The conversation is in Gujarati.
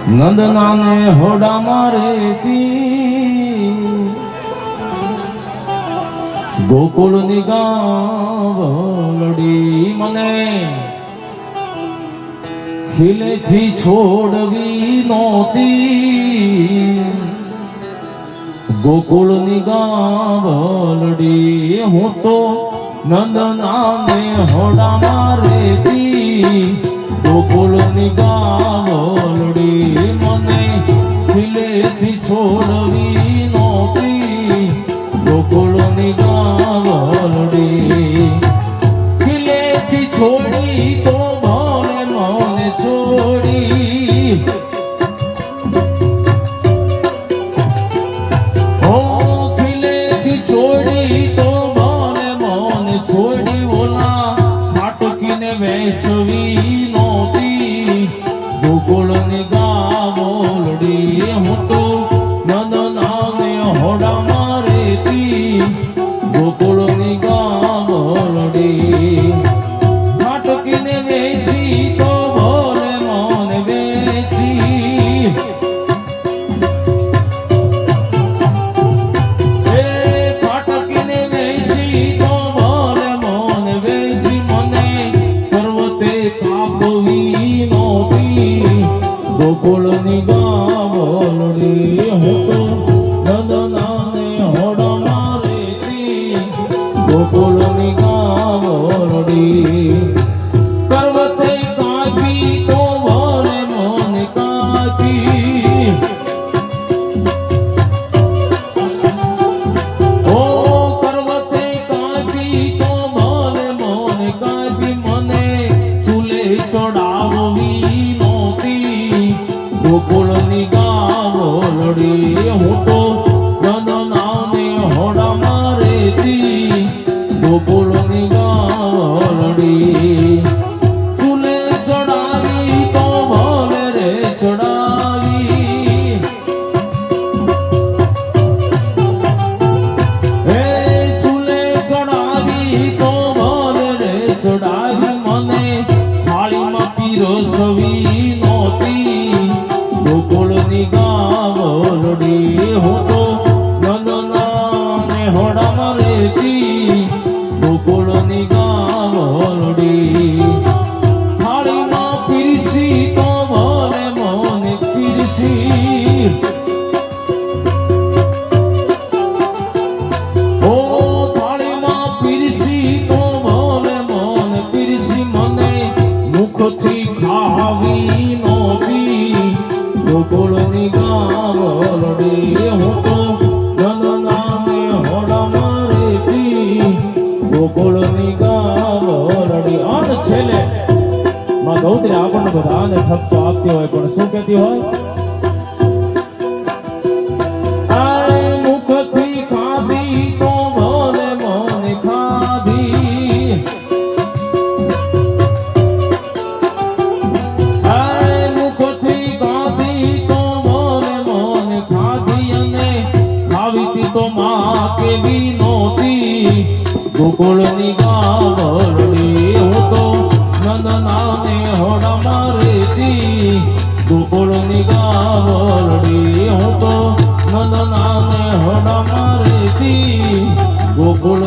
નંદનાને હોડા મારેતી ગોકુળની ગાવલડી મને ખીલેથી છોડવી નહોતી ગોકુળની ગાવલડી હું તો નંદનાને હોડા મારેતી ગોકુળની ગાવલડી મને ખીલેથી છોડવી નહોતી ગોકુળની ગાવલડી ખીલેથી છોડી તો ભલે મને છોડી ઓ ખીલેથી છોડી તો ભલે મને છોડી ઓલા માટકીને વેચવી ગોકુળની ગાવલડી હું તો નંદનાને હોડા મારેતી ગોકુળની ગાવલડી માટકીને વેચી તો ભલે મને વેચી એ માટકીને વેચી તો ભલે મને વેચી મને પર્વતે કાપવી ગોકુળની ગાવલડી હું તો નંદનાને હોડા મારેતી ગોકુળની ગાવલડી પર્વતે કાપી તો ભલે મને કાપી ઓ પર્વતે કાપી તો ભલે મને કાપી મને ચૂલે ચડાવવી ગોકુળની ગાવલડી હું તો નંદનાને હોડા મારેતી ગોકુળની ગાવલડી ચૂલે ચડાવી તો ભલે રે ચડાવી હે ચૂલે ચડાવી તો ભલે રે ચડાવી મને થાળીમાં પીરસવી નહોતી ગોકુળની ગાવલડી હું તો નંદનાને હોડા મારેતી ગોકુળની ગાવલડી થાળીમાં પીરસી તો ભલે મને પીરસી ઓ થાળીમાં પીરસી તો ભલે મને પીરસી મને મુખથી ખાવી નહોતી ગોકુળની ગાવલડી હું તો નંદનાને હોડા મારેતી ગોકુળની ગાવલડી અને છેલ્લે માં ગૌત્રી આપણને બધાને ઠપકો આપતી હોય પણ શું કહેતી હોય મુખથી ખાધી તો ભલે મને ખાધી તો માં કેવી નહોતી ગોકુળની ગાવલડી હું તો નંદનાને હોડા મારેતી ગોકુળની ગાવલડી હું તો નંદનાને હોડા મારેતી ગોકુળ